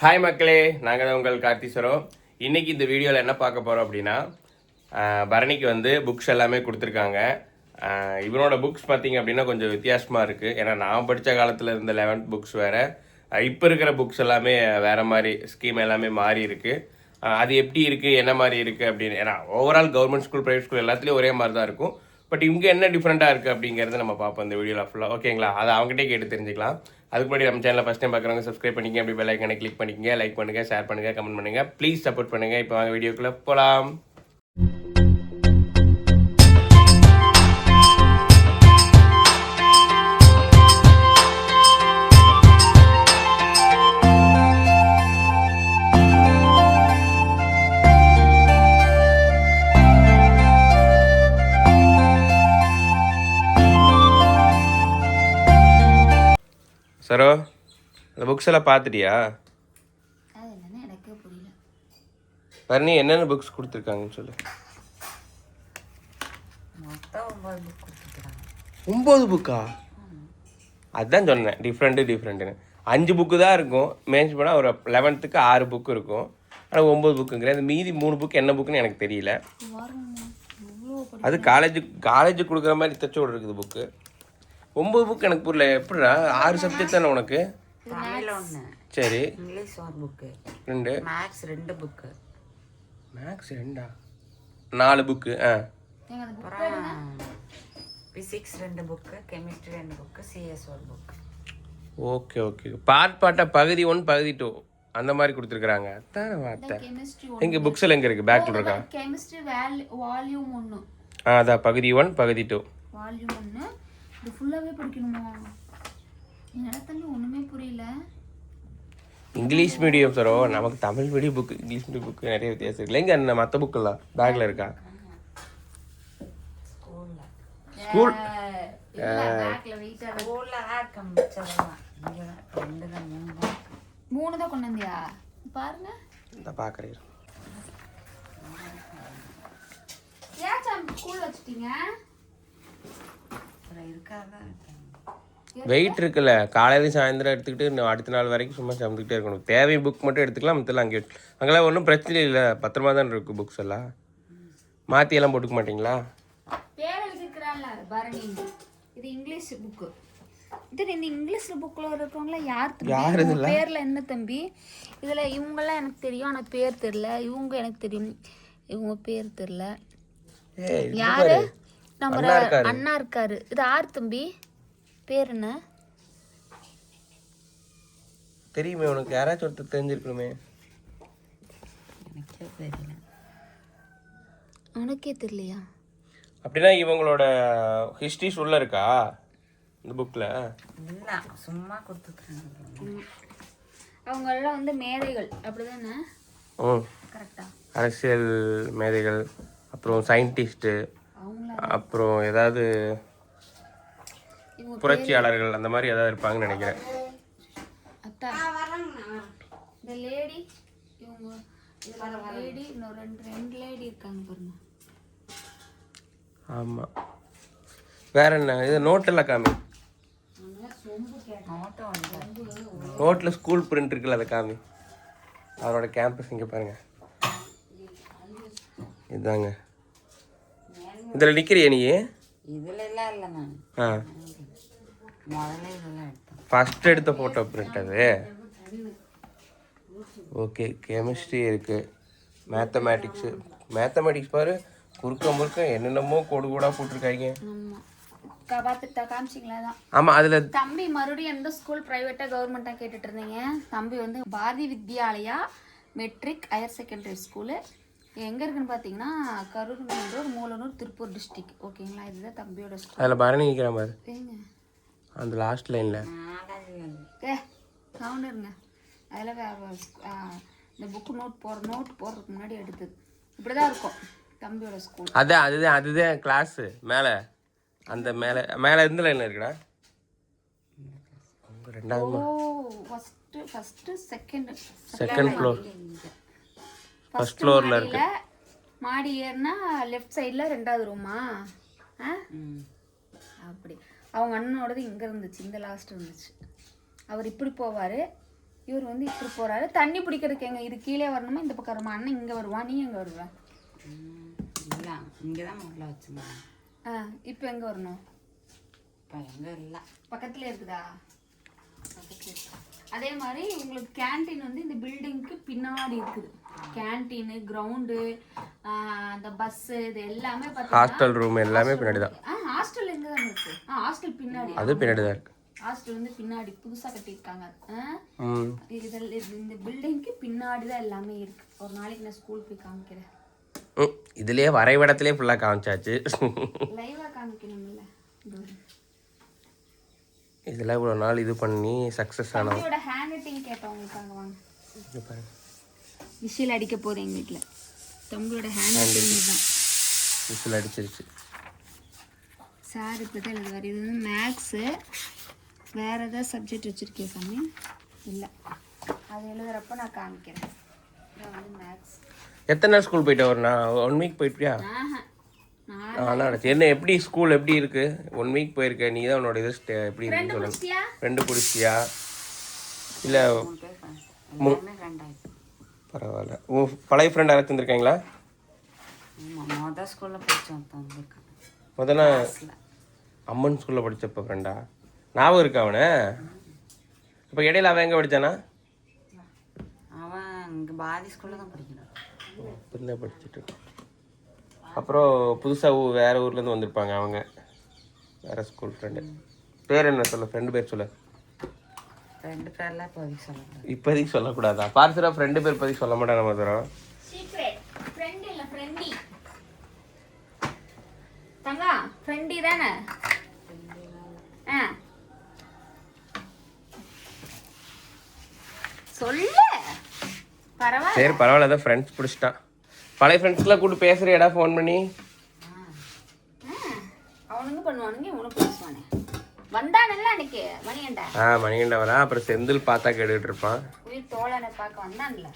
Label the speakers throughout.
Speaker 1: Hi மக்களே, நாங்கள் தான் உங்கள் கார்த்திஸ்வரம். இன்றைக்கி இந்த வீடியோவில் என்ன பார்க்க போகிறோம் அப்படின்னா, பரணிக்கு வந்து புக்ஸ் எல்லாமே கொடுத்துருக்காங்க. இவனோட புக்ஸ் பார்த்திங்க அப்படின்னா கொஞ்சம் வித்தியாசமாக இருக்குது. ஏன்னா நான் படித்த காலத்தில் இருந்த 11th புக்ஸ் வேறு, இப்போ இருக்கிற புக்ஸ் எல்லாமே வேறு மாதிரி ஸ்கீம் எல்லாமே மாறி இருக்குது. அது எப்படி இருக்குது, என்ன மாதிரி இருக்குது அப்படின்னு. ஏன்னா overall government school, private school எல்லாத்துலேயும் ஒரே மாதிரி தான் இருக்கும். பட் இங்கே என்ன டிஃப்ரெண்ட்டாக இருக்குது அப்படிங்கிறத நம்ம பார்ப்போம் இந்த வீடியோவில் ஃபுல்லாக. ஓகேங்களா? அதை அவங்ககிட்டே கேட்டு தெரிஞ்சுக்கலாம். அதுக்கு முன்னாடி நம்ம சேனலில் ஃபஸ்ட் டைம் பார்க்குறவங்க சப்ஸ்கிரைப் பண்ணிக்கங்க, அப்படி பெல் ஐக்கானை கிளிக் பண்ணிக்கங்க, லைக் பண்ணுங்கள், ஷேர் பண்ணுங்கள், கமெண்ட் பண்ணுங்கள். ப்ளீஸ் சப்போர்ட் பண்ணுங்கள். இப்போ வாங்க வீடியோக்குள்ளே போகலாம். சரோ, அந்த புக்ஸ் எல்லாம் பார்த்துட்டியா? பரணி, என்னென்ன புக்ஸ் கொடுத்துருக்காங்கன்னு சொல்லு. 9 புக்கா? அதுதான் சொன்னேன், டிஃப்ரெண்ட்டுன்னு. 5 புக்கு தான் இருக்கும். மேட்ச் பண்ணால் ஒரு 11th 6 புக்கு இருக்கும். ஆனால் 9 புக்குங்கிறேன். அது மீதி 3 புக்கு என்ன புக்குன்னு எனக்கு தெரியல. அது காலேஜ் கொடுக்குற மாதிரி தச்சு இருக்குது புக்கு. 9 புக்கு எனக்கு புரியல. எப்படிடா 6 சப்ஜெக்ட் தானே உனக்கு? சரி,
Speaker 2: English 1 book,
Speaker 1: 2,
Speaker 2: maths 2 book.
Speaker 1: Maths 2ஆ? 4 book.
Speaker 2: Physics 2 book, chemistry 2 book, CS 1 book.
Speaker 1: Okay. பார்ட்டாக பகுதி 1 பகுதி 2 அந்த மாதிரி கொடுத்துருக்குறாங்க. அதான வார்த்தை. எங்கள் புக்ஸில் எங்கே இருக்குது? பேக்கில் இருக்கா?
Speaker 3: Chemistry volume 1.
Speaker 1: அதான் பகுதி 1 பகுதி 2
Speaker 3: வால்யூம் 1. இது ஃபுல்லாகவே படிக்கணுமா? என்னால் தம்பி ஒன்றுமே புரியல. இங்கிலீஷ்
Speaker 1: மீடியம் சரோ, நமக்கு Tamil medium book English medium book நிறைய வித்தியாசம் இருக்குல்ல. எங்கே என்ன மற்ற புக்கெல்லாம் பேக்கில் இருக்கா? ஸ்கூல்
Speaker 3: மூணு தான் கொண்டு வந்தியா? பாருங்க,
Speaker 1: இந்த பார்க்குறேன்.
Speaker 3: ஏன் ஸ்கூல் வச்சுட்டீங்க?
Speaker 1: வெயிட் இருக்குல்ல, காலையில சாயந்தரம் எடுத்துக்கிட்டு அடுத்த நாள் வரைக்கும் சும்மா சமைத்துக்கிட்டே இருக்கணும். தேவை புக் மட்டும் எடுத்துக்கலாம், மற்றெல்லாம் அங்கெல்லாம் ஒன்றும் பிரச்சனை இல்லை. பத்திரமா தான் இருக்குது புக்ஸ் எல்லாம். மாற்றி எல்லாம் போட்டுக்க மாட்டிங்களா?
Speaker 3: பேர் எழுதிருக்கிறான்ல பரணி, இது இங்கிலீஷ் புக்கு. இது இந்த இங்கிலீஷ் புக்கில் இருக்கிறவங்கள யார் தம்பி? பேரில் என்ன தம்பி? இதில் இவங்கெல்லாம் எனக்கு தெரியும், ஆனால் பேர் தெரில. இவங்க எனக்கு தெரியும், இவங்க பேர் தெரில. யாரு? நம்ம அண்ணா இருக்காரு. இது ஆறு தம்பி, பேர் என்ன
Speaker 1: தெரியுமே உனக்கு? யாராச்சும் ஒருத்தர் தெரிஞ்சிருக்கணுமே.
Speaker 3: உனக்கே தெரியலையா?
Speaker 1: அப்படின்னா இவங்களோட ஹிஸ்ட்ரிஸ் உள்ள இருக்கா இந்த புக்கில்?
Speaker 2: இல்லை, சும்மா கொடுத்துருக்காங்க.
Speaker 3: அவங்கெல்லாம் வந்து மேதைகள் அப்படிதானே? கரெக்டா?
Speaker 1: அரசியல் மேதைகள், அப்புறம் சயின்டிஸ்ட்டு, அப்புறம் ஏதாவது புரட்சியாளர்கள் அந்த மாதிரி ஏதாவது இருப்பாங்கன்னு நினைக்கிறேன்.
Speaker 3: இந்த லேடி, இவங்க லேடி, இன்னும் ரெண்டு லேடி இருக்காங்க பாருங்க.
Speaker 1: ஆமாம். வேற என்ன? இது நோட்டெல்லாம் காமி. நோட்டில் ஸ்கூல் பிரிண்ட் இருக்குல்ல, அதை காமி. அவரோட கேம்பஸ் இங்கே பாருங்க. இதுதாங்க. இதில் நிற்கிறிய நீ?
Speaker 2: இதில் எல்லாம் இல்லை நான். முதல்ல இதெல்லாம் எடுத்தேன்.
Speaker 1: ஃபஸ்ட் எடுத்த ஃபோட்டோ பிரிண்ட் அது. ஓகே, கெமிஸ்ட்ரி இருக்குது, மேத்தமேட்டிக்ஸ் பாரு, முறுக்க என்னென்னமோ கோடு கூட போட்டிருக்காங்க. ஆமாம், அதில்
Speaker 3: தம்பி மறுபடியும் எந்த ஸ்கூல் ப்ரைவேட்டாக கவர்மெண்ட்டாக கேட்டுட்டு இருந்தீங்க. தம்பி வந்து Bharathi Vidyalaya matric higher secondary school எங்கே இருக்குன்னு பார்த்தீங்கன்னா கரூர், மெயின்ரோடு, மூலனூர், திருப்பூர் டிஸ்ட்ரிக்ட். ஓகேங்களா? இதுதான் தம்பியோட ஸ்கூல்.
Speaker 1: அதில் பரணி நிற்கிற மாதிரி அந்த லாஸ்ட் லைனில்
Speaker 3: சவுண்ட் இருங்க. அதில் இந்த புக்கு நோட் போடுறதுக்கு முன்னாடி எடுத்தது இப்படி தான் இருக்கும் தம்பியோட ஸ்கூல்.
Speaker 1: அதுதான் கிளாஸு மேலே. அந்த மேலே எந்த லைனில் இருக்குடா? ரெண்டாவது.
Speaker 3: First
Speaker 1: second floor. ஃபர்ஸ்ட் ஃப்ளோரில் இருக்கு.
Speaker 3: மாடி ஏறினா லெஃப்ட் சைடில் 2வது ரூமா. அப்படி அவங்க அண்ணனோடது இங்கே இருந்துச்சு, இந்த லாஸ்ட் இருந்துச்சு. அவர் இப்படி போவார், இவர் வந்து இப்படி போறாரு. தண்ணி பிடிக்கிறதுக்கு எங்க இது கீழே வரணுமா இந்த பக்கம் வருமா? அண்ணன் இங்க வருவான், நீ எங்க வருவ?
Speaker 2: இல்லை இங்கே தான் முதல்ல வச்சுருந்தேன்.
Speaker 3: இப்போ எங்க வரணும்?
Speaker 2: இப்போ எங்கே இல்லை
Speaker 3: பக்கத்துல இருக்குதா? அதே மாதிரி உங்களுக்கு கேண்டீன் வந்து இந்த பில்டிங்க்கு பின்னாடி இருக்குது. கேண்டீனு, கிரவுண்டு, அந்த பஸ்ஸு, இது எல்லாமே
Speaker 1: ஹாஸ்டல் ரூம் எல்லாமே பின்னாடி தான்.
Speaker 3: ஹாஸ்டல் எங்க தான் இருக்கு? ஹாஸ்டல் பின்னாடி.
Speaker 1: அது பின்னாடி தான் இருக்கு.
Speaker 3: ஹாஸ்டல் வந்து பின்னாடி புதுசா கட்டியிருக்காங்க. இந்த பில்டிங்க்கு பின்னாடி தான் எல்லாமே இருக்கு. ஒரு நாளைக்கு நான் ஸ்கூல் போய் காமிக்கிறேன்.
Speaker 1: இதுலயே வரைபடத்திலே ஃபுல்லா காமிச்சாச்சு.
Speaker 3: லைவா காமிக்கணும்ல.
Speaker 1: இதெல்லாம் இவ்வளோ நாள் இது பண்ணி சக்ஸஸ் ஆனோம்.
Speaker 3: தம்பியோட ஹேண்ட் ரைட்டிங் கேட்டோம் உங்களுக்காக. வாங்க
Speaker 1: பாருங்க,
Speaker 3: விசில் அடிக்க போகிறேன் எங்கள் வீட்டில். தம்பியோட ஹேண்ட் ரைட்டிங் தான்
Speaker 1: விசில் அடிச்சிருச்சு.
Speaker 3: சார் இப்போ தான் எழுதுவார். இது வந்து மேக்ஸு. வேறு ஏதாவது சப்ஜெக்ட் வச்சுருக்கேன் சாமி? இல்லை, அது எழுதுறப்ப நான் காமிக்கிறேன். இது வந்து மேக்ஸ்.
Speaker 1: எத்தனை நாள் ஸ்கூல் போயிட்டு ஒரு 1 வீக் போயிட்டியா? என்ன எப்படி ஸ்கூல் எப்படி இருக்கு? 1 வீக் போயிருக்க, நீ தான் உன்னோட இது எப்படி இருக்குன்னு சொல்லுங்க. ஃப்ரெண்டு பிடிச்சியா இல்லை? பரவாயில்ல. உன் பழைய ஃப்ரெண்ட் யாராச்சும் இருந்திருக்காங்களா?
Speaker 2: மொதல் ஸ்கூலில் படித்தோம்.
Speaker 1: முதல்ல அம்மன் ஸ்கூலில் படித்தப்போ ஃப்ரெண்டா? ஞாபகம் இருக்கா அவனை? இப்போ இடையில அவன் எங்கே படித்தானா?
Speaker 2: அவன் இங்கே பாதி ஸ்கூலில் தான் படிக்கிறான்.
Speaker 1: இப்போதான் படிச்சுட்டு. அப்புறம் புதுசாக வேறு ஊர்லேருந்து வந்திருப்பாங்க அவங்க, வேறு ஸ்கூல் ஃப்ரெண்டு. பேர் என்ன சொல்ல? ஃப்ரெண்டு பேர் சொல்ல.
Speaker 2: ஃப்ரெண்டு பேர்லாம் இப்போதைக்கு சொல்லக்கூடாது.
Speaker 1: இப்போதைக்கு சொல்லக்கூடாதா? பார்த்துடா, ஃப்ரெண்டு பேர் இப்போதைக்கு சொல்ல மாட்டேன். நம்ம தரோம்
Speaker 3: சீக்ரெட். ஃப்ரெண்ட் இல்லை, ஃப்ரெண்டி. தங்கா ஃப்ரெண்டி தானே? சொல்லு. பரவாயில்ல.
Speaker 1: சரி பரவாயில்ல, தான் ஃப்ரெண்ட்ஸ் பிடிச்சிட்டான். பழைய ஃப்ரெண்ட்ஸ்லாம் கூப்பிட்டு பேசுறியாடா ஃபோன் பண்ணி?
Speaker 3: அவனுங்க பண்ணுவானுங்க, இவனுக்கு பேசுவானே. வந்தானல்ல அன்னைக்கு மணிகண்டா.
Speaker 1: மணிகண்டா வரா. அப்புறம் செந்தில் பார்த்தா கேட்டுக்கிட்டு இருப்பான்.
Speaker 3: உயிர் தோழனை பார்க்க வந்தான்ல.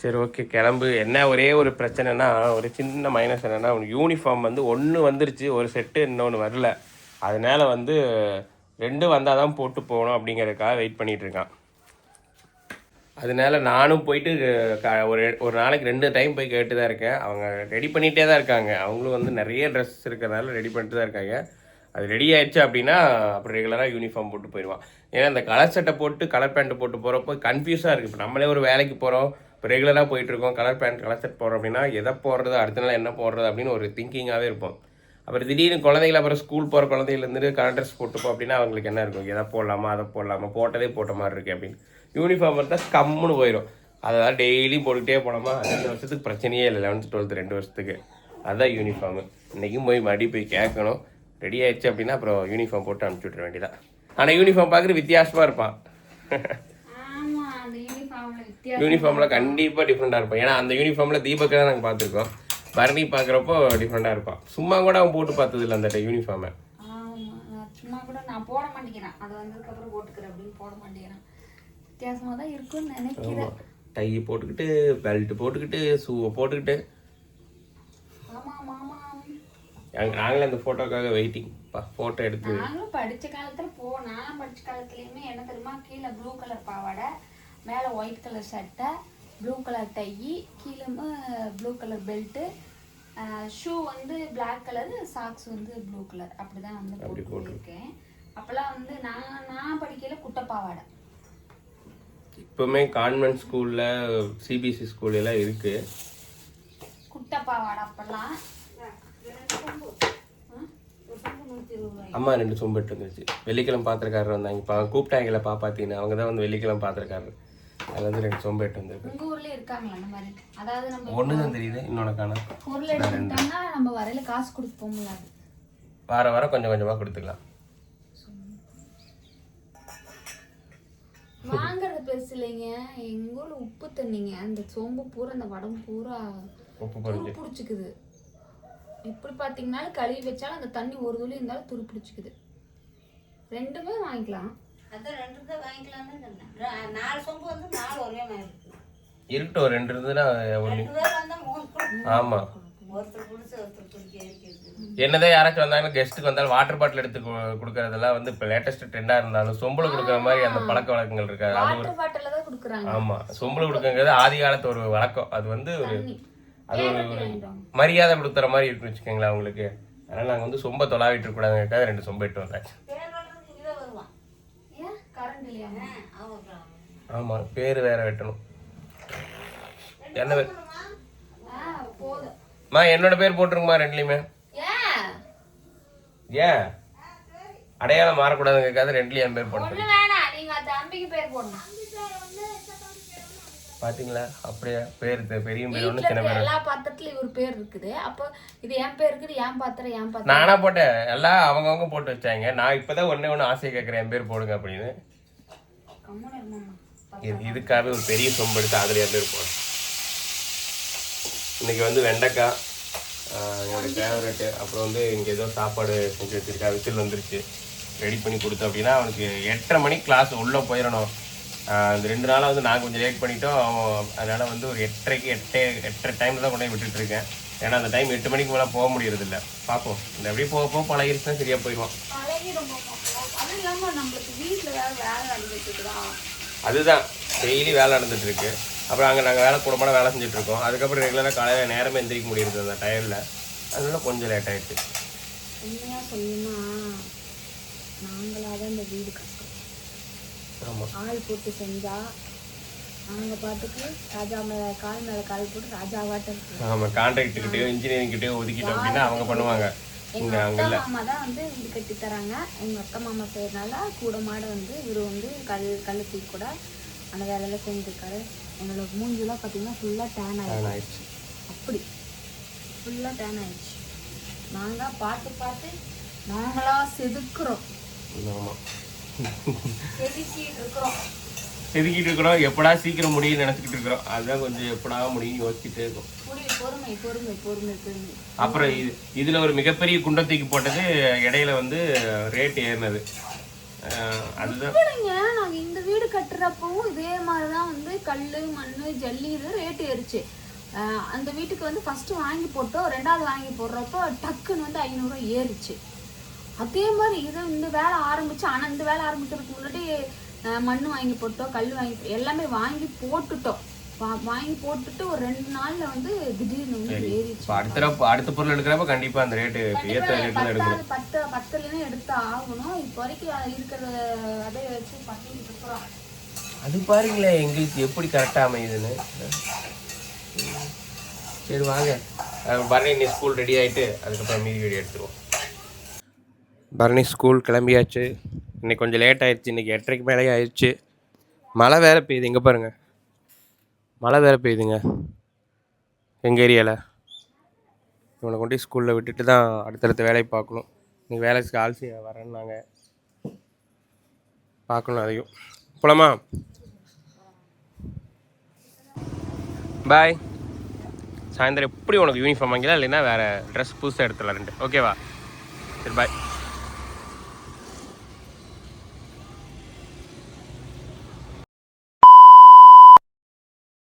Speaker 1: சரி ஓகே கிளம்பு. என்ன ஒரே ஒரு பிரச்சனைனா, ஒரு சின்ன மைனஸ் என்னென்னா, அவனுக்கு யூனிஃபார்ம் வந்து 1 வந்துருச்சு, ஒரு செட்டு இன்னொன்று வரல. அதனால வந்து 2 வந்தால் தான் போட்டு போகணும் அப்படிங்கிறதுக்காக வெயிட் பண்ணிகிட்டு இருக்கான். அதனால நானும் போயிட்டு ஒரு நாளைக்கு 2 டைம் போய் கேட்டு தான் இருக்கேன். அவங்க ரெடி பண்ணிகிட்டே தான் இருக்காங்க. அவங்களும் வந்து நிறைய ட்ரெஸ் இருக்கிறதுனால ரெடி பண்ணிட்டு தான் இருக்காங்க. அது ரெடி ஆயிடுச்சு அப்படின்னா அப்புறம் ரெகுலராக யூனிஃபார்ம் போட்டு போயிடுவான். ஏன்னா இந்த கலர் சட்டை போட்டு கலர் பேண்ட்டு போட்டு போகிறப்போ கன்ஃபியூஸாக இருக்குது. இப்போ நம்மளே ஒரு வேலைக்கு போகிறோம், இப்போ ரெகுலராக போயிட்டுருக்கோம், கலர் பேண்ட் கலர் செட் போடுறோம் அப்படின்னா எதை போடுறது, அடுத்த நாள் என்ன போடுறது அப்படின்னு ஒரு திங்கிங்காகவே இருப்போம். அப்புறம் திடீர்னு குழந்தைகள் அப்புறம் ஸ்கூல் போகிற குழந்தையிலேருந்து கலர் ட்ரெஸ் போட்டுப்போம் அப்படின்னா அவங்களுக்கு என்ன இருக்கும், எதை போடலாமா அதை போடலாமா, போட்டதே போட்ட மாதிரி இருக்குது அப்படின்னு. யூனிஃபார்ம் இருந்தால் கம்முன்னு போயிடும். அதான் டெய்லியும் போட்டுக்கிட்டே போனோமா, 2 வருஷத்துக்கு பிரச்சனையே இல்லை. 11th 12th 2 வருஷத்துக்கு அதுதான் யூனிஃபார்மு. இன்றைக்கும் போய் மறுபடியும் போய் கேட்கணும். ரெடி ஆயிடுச்சு அப்படின்னா அப்புறம் யூனிஃபார்ம் போட்டு அனுப்பிச்சி விட்ற வேண்டியதான். ஆனால் யூனிஃபார்ம் பார்க்குறது வித்தியாசமாக இருப்பான். யூனிஃபார்மில் கண்டிப்பாக டிஃப்ரெண்ட்டாக இருப்பான். ஏன்னா அந்த யூனிஃபார்மில் தீபக்கை தான் நாங்கள் பார்த்துருக்கோம். பரணி பார்க்குறப்போ டிஃப்ரெண்ட்டாக இருப்பான். சும்மா கூட அவன் போட்டு பார்த்ததில்ல அந்த யூனிஃபார்மை.
Speaker 3: சும்மா கூட நான் போட மாட்டேங்கிறேன், அது வந்ததுக்கப்புறம் போட்டுக்கிறேன் அப்படின்னு போட மாட்டேங்கிறேன். வித்தியாசமாக தான் இருக்குன்னு நினைக்கிறேன்.
Speaker 1: டை போட்டுக்கிட்டு, பெல்ட் போட்டுக்கிட்டு, ஷூவை போட்டுக்கிட்டு. நாங்களும் அந்த ஃபோட்டோக்காக வெயிட்டிங். ஃபோட்டோ எடுத்து
Speaker 3: நாங்களும் படித்த காலத்தில் நானும் படித்த காலத்துலேயுமே என்ன தெரியுமா, கீழே ப்ளூ கலர் பாவாடை, மேலே ஒயிட் கலர் சட்டை, ப்ளூ கலர் டை, கீழே ப்ளூ கலர் பெல்ட்டு, ஷூ வந்து பிளாக் கலர், சாக்ஸ் வந்து ப்ளூ கலர், அப்படி தான் வந்து போட்டுருக்கேன். அப்போல்லாம் வந்து நான் படிக்கையில் குட்டை பாவாடை.
Speaker 1: இப்போவுமே கான்வென்ட் ஸ்கூலில் சிபிஎஸ்சி ஸ்கூல்லாம் இருக்குது
Speaker 3: குட்டை பாவாடை. அப்போல்லாம்
Speaker 1: அம்மா 2 சொம்பு எடுத்து வந்துருச்சு. வெள்ளிக்கிழமை பாத்திரக்காரர் வந்தாங்க. இப்போ அவங்க கூப்பிட்டாங்கல்ல பாப்பாத்தின்னு, அவங்க தான் வந்து வெள்ளிக்கிழமை பாத்திரக்காரர். அதில் வந்து 2 சொம்பு எடுத்து வந்துருக்கு.
Speaker 3: உங்கள் ஊர்லேயே இருக்காங்களா அந்த மாதிரி? அதாவது நம்ம
Speaker 1: ஒன்று தான் தெரியுது, இன்னொன்று காணும்.
Speaker 3: பொருள் எடுத்துக்கிட்டோம்னா நம்ம வரையில காசு கொடுத்து போக முடியாது.
Speaker 1: வாரம் கொஞ்சம் கொஞ்சமாக கொடுத்துக்கலாம்.
Speaker 3: வாங்குறது பெருசு இல்லைங்க. எங்கள் ஊரில் உப்பு தண்ணிங்க, அந்த சோம்பு பூரா அந்த வடம் பூரா உப்பு பிடிச்சிக்குது. இப்படி பார்த்தீங்கன்னாலும் கழுவி வச்சாலும் அந்த தண்ணி ஒரு துளி இருந்தாலும் துரு பிடிச்சிக்குது. 2மே வாங்கிக்கலாம்.
Speaker 2: அதான் 2 தான் வாங்கிக்கலாம்னு சொன்னேன். 4 சொம்பு வந்து 4 ஒரே மாதிரி இருக்கு.
Speaker 1: இருக்கட்டும், 2 இருந்ததுன்னா
Speaker 2: 2 பேர் வந்தால் 3
Speaker 1: ஆமாம்.
Speaker 2: ஒருத்தர் பிடிச்சி ஒருத்தர் பிடிக்க இருக்குது.
Speaker 1: என்னதான் யாராச்சும் வந்தாலும் கெஸ்ட்டுக்கு வந்தாலும் வாட்டர் பாட்டில் எடுத்து கொடுக்கறதெல்லாம் வந்து இப்போ லேட்டஸ்ட் ட்ரெண்டா இருந்தாலும் சொம்புல கொடுக்குற மாதிரி அந்த பழக்க வழக்கங்கள் இருக்காது. அது ஒரு
Speaker 3: வாட்டர் பாட்டில தான் கொடுக்குறாங்க.
Speaker 1: ஆமா, சொம்புல கொடுக்கறது ஆதி காலத்து ஒரு வழக்கம். அது வந்து ஒரு அது ஒரு மரியாதை கொடுத்துற மாதிரி இருக்குன்னு வச்சுக்கோங்களேன் அவங்களுக்கு. அதனால நாங்கள் வந்து சொம்ப தொலாவிட்டு இருக்கக்கூடாதுக்காக 2 சொம்பு இட்டு வந்தாச்சு.
Speaker 3: ஏன் கரண்ட் இல்லையா?
Speaker 1: ஆமா, பேர் வேற வெட்டணும். என்ன போதும்மா, என்னோட பேர் போட்டுருங்கம்மா 2லயுமே. ஏன் அடையாளம் மாறக்கூடாதுங்கிறதுக்காக 2லயும் என் பேர் போட்டு பாத்தீங்களா? அப்படியே பேர் பெரிய பேர் ஒண்ணு சின்ன பேர்
Speaker 3: எல்லா பாத்திரத்துலயும் ஒரு பேர் இருக்குது. அப்போ இது என் பேர் இருக்குது, என் பாத்திரம்
Speaker 1: நானா போட்டேன். எல்லாம் அவங்கவுங்க போட்டு வச்சாங்க. நான் இப்பதான் ஒண்ணு ஆசையை கேட்கறேன், என் பேர் போடுங்க அப்படின்னு. இதுக்காகவே ஒரு பெரிய சொம்பு எடுத்து அதுல என் பேர் போடுறேன். இன்னைக்கு வந்து வெண்டைக்காய் என்னோட ஃபேவரெட்டு. அப்புறம் வந்து இங்கே ஏதோ சாப்பாடு செஞ்சு வச்சிருக்கா, விசில் வந்துருச்சு. ரெடி பண்ணி கொடுத்தோம் அப்படின்னா அவனுக்கு 8:30 மணிக்கு கிளாஸ் உள்ளே போயிடணும். இந்த 2 நாளாக வந்து நான் கொஞ்சம் லேட் பண்ணிட்டோம். அதனால் வந்து ஒரு 8:30 டைமில் தான் கொண்டு போய் விட்டுட்டுருக்கேன். ஏன்னா அந்த டைம் 8 மணிக்கு மேலே போக முடியறதில்ல. பார்ப்போம், இந்த எப்படி போக பழகிருச்சுன்னா சரியாக போயிடுவான். அதுதான் டெய்லி வேலை நடந்துட்டு இருக்கு. அப்புறம் அங்கே நாங்கள் வேலை கூடமான வேலை செஞ்சுட்டு இருக்கோம். அதுக்கப்புறம் ரெகுலராக காலையில் நேரமே எந்திரிக்க முடியுது அந்த டைமில். அதனால கொஞ்சம் லேட் ஆயிடுச்சு.
Speaker 3: உண்மையாக சொல்லணும்னா நாங்களாக தான் இந்த வீடு கட்டுறோம். ஆமாம், ஆள் போட்டு செஞ்சா நாங்கள் பாட்டுக்கு ராஜா மேலே கால் போட்டு ராஜாவாட்டம் இருக்கு.
Speaker 1: ஆமாம், கான்ட்ராக்டுக்கிட்டேயோ இன்ஜினியரிங்கிட்டேயோ ஒதுக்கிட்டோம் அப்படின்னா அவங்க பண்ணுவாங்க.
Speaker 3: எங்க அத்தை மாமா தான் வந்து வீடு கட்டி தராங்க. எங்க அத்தை மாமா செய்யறதுனால கூட மாட வந்து இவர் வந்து கல் தூக்கி கூட அந்த வேலையில செஞ்சுருக்காரு. எங்களோட மூஞ்சிலாம் பார்த்தீங்கன்னா ஃபுல்லாக டேன் ஆயிடுச்சு. அப்படி ஃபுல்லாக டேன் ஆயிடுச்சு. நாங்கள் பார்த்து நாங்களா செதுக்குறோம்.
Speaker 1: செதுக்கிட்டு இருக்கிறோம். எப்படா சீக்கிரம் முடியும் நினைச்சிக்கிட்டு இருக்கிறோம். அதுதான் கொஞ்சம் எப்படா முடியும் யோசிச்சுட்டே இருக்கும்.
Speaker 3: பொறுமை.
Speaker 1: அப்புறம் இதுல ஒரு மிகப்பெரிய குண்டத்துக்கு போட்டது இடையில வந்து ரேட் ஏறினது. அதுதான்
Speaker 3: நாங்க இந்த வீடு கட்டுறப்பவும் இதே மாதிரிதான் வந்து கல்லு மண்ணு ஜல்லி இது ரேட் ஏறிச்சு. அந்த வீட்டுக்கு வந்து ஃபர்ஸ்ட் வாங்கி போட்டோம், 2வது வாங்கி போடுறப்போ டக்குன்னு வந்து 500 ரூபாய் ஏறிச்சு. அதே மாதிரி இந்த வேலை ஆரம்பிச்சு. ஆனா இந்த வேலை ஆரம்பிக்கிறதுக்கு முன்னாடி மண்ணு வாங்கி போட்டோம், கல் வாங்கி எல்லாமே வாங்கி போட்டுட்டோம். வாங்கி போட்டுட்டு ஒரு 2 நாள்ல வந்து திடீர்னு வந்து ஏறிச்சு.
Speaker 1: அடுத்த பொருள் எடுக்கிறப்ப கண்டிப்பா அந்த ரேட்டு ஏத்த ரேட்ல எடுக்கணும்.
Speaker 3: 10 எடுத்து ஆகணும். இப்போ வரைக்கும் இருக்கிற அதை வச்சு பண்ணிட்டு இருக்கிறோம்.
Speaker 1: அது பாருங்களேன் எங்களுக்கு எப்படி கரெக்டா அமையுதுன்னு. சரி வாங்க, பரணி ஸ்கூல் ரெடி ஆயிட்டு அதுக்கப்புறம் மீதி வீடியோ எடுத்துருவோம். பரணி ஸ்கூல் கிளம்பியாச்சு. இன்னைக்கு கொஞ்சம் லேட் ஆயிடுச்சு. இன்னைக்கு 8:30க்கு மேலே ஆயிடுச்சு. மழை வேற பெய்யுது. இங்கே பாருங்க, மழை வேறு பெய்யுதுங்க எங்கள் ஏரியாவில். இவனை கொண்டு ஸ்கூலில் விட்டுட்டு தான் அடுத்தடுத்த வேலையை பார்க்கணும். இன்றைக்கி வேலைக்கு ஆள் செய்ய வரேன்னு நாங்கள் பார்க்கணும். அதையும் போலாமா? பாய். சாயந்தரம் எப்படி உனக்கு யூனிஃபார்ம் வாங்கிக்கலாம், இல்லைன்னா வேறு ட்ரெஸ் புதுசாக எடுத்துடலாம் 2. ஓகேவா? சரி பாய்.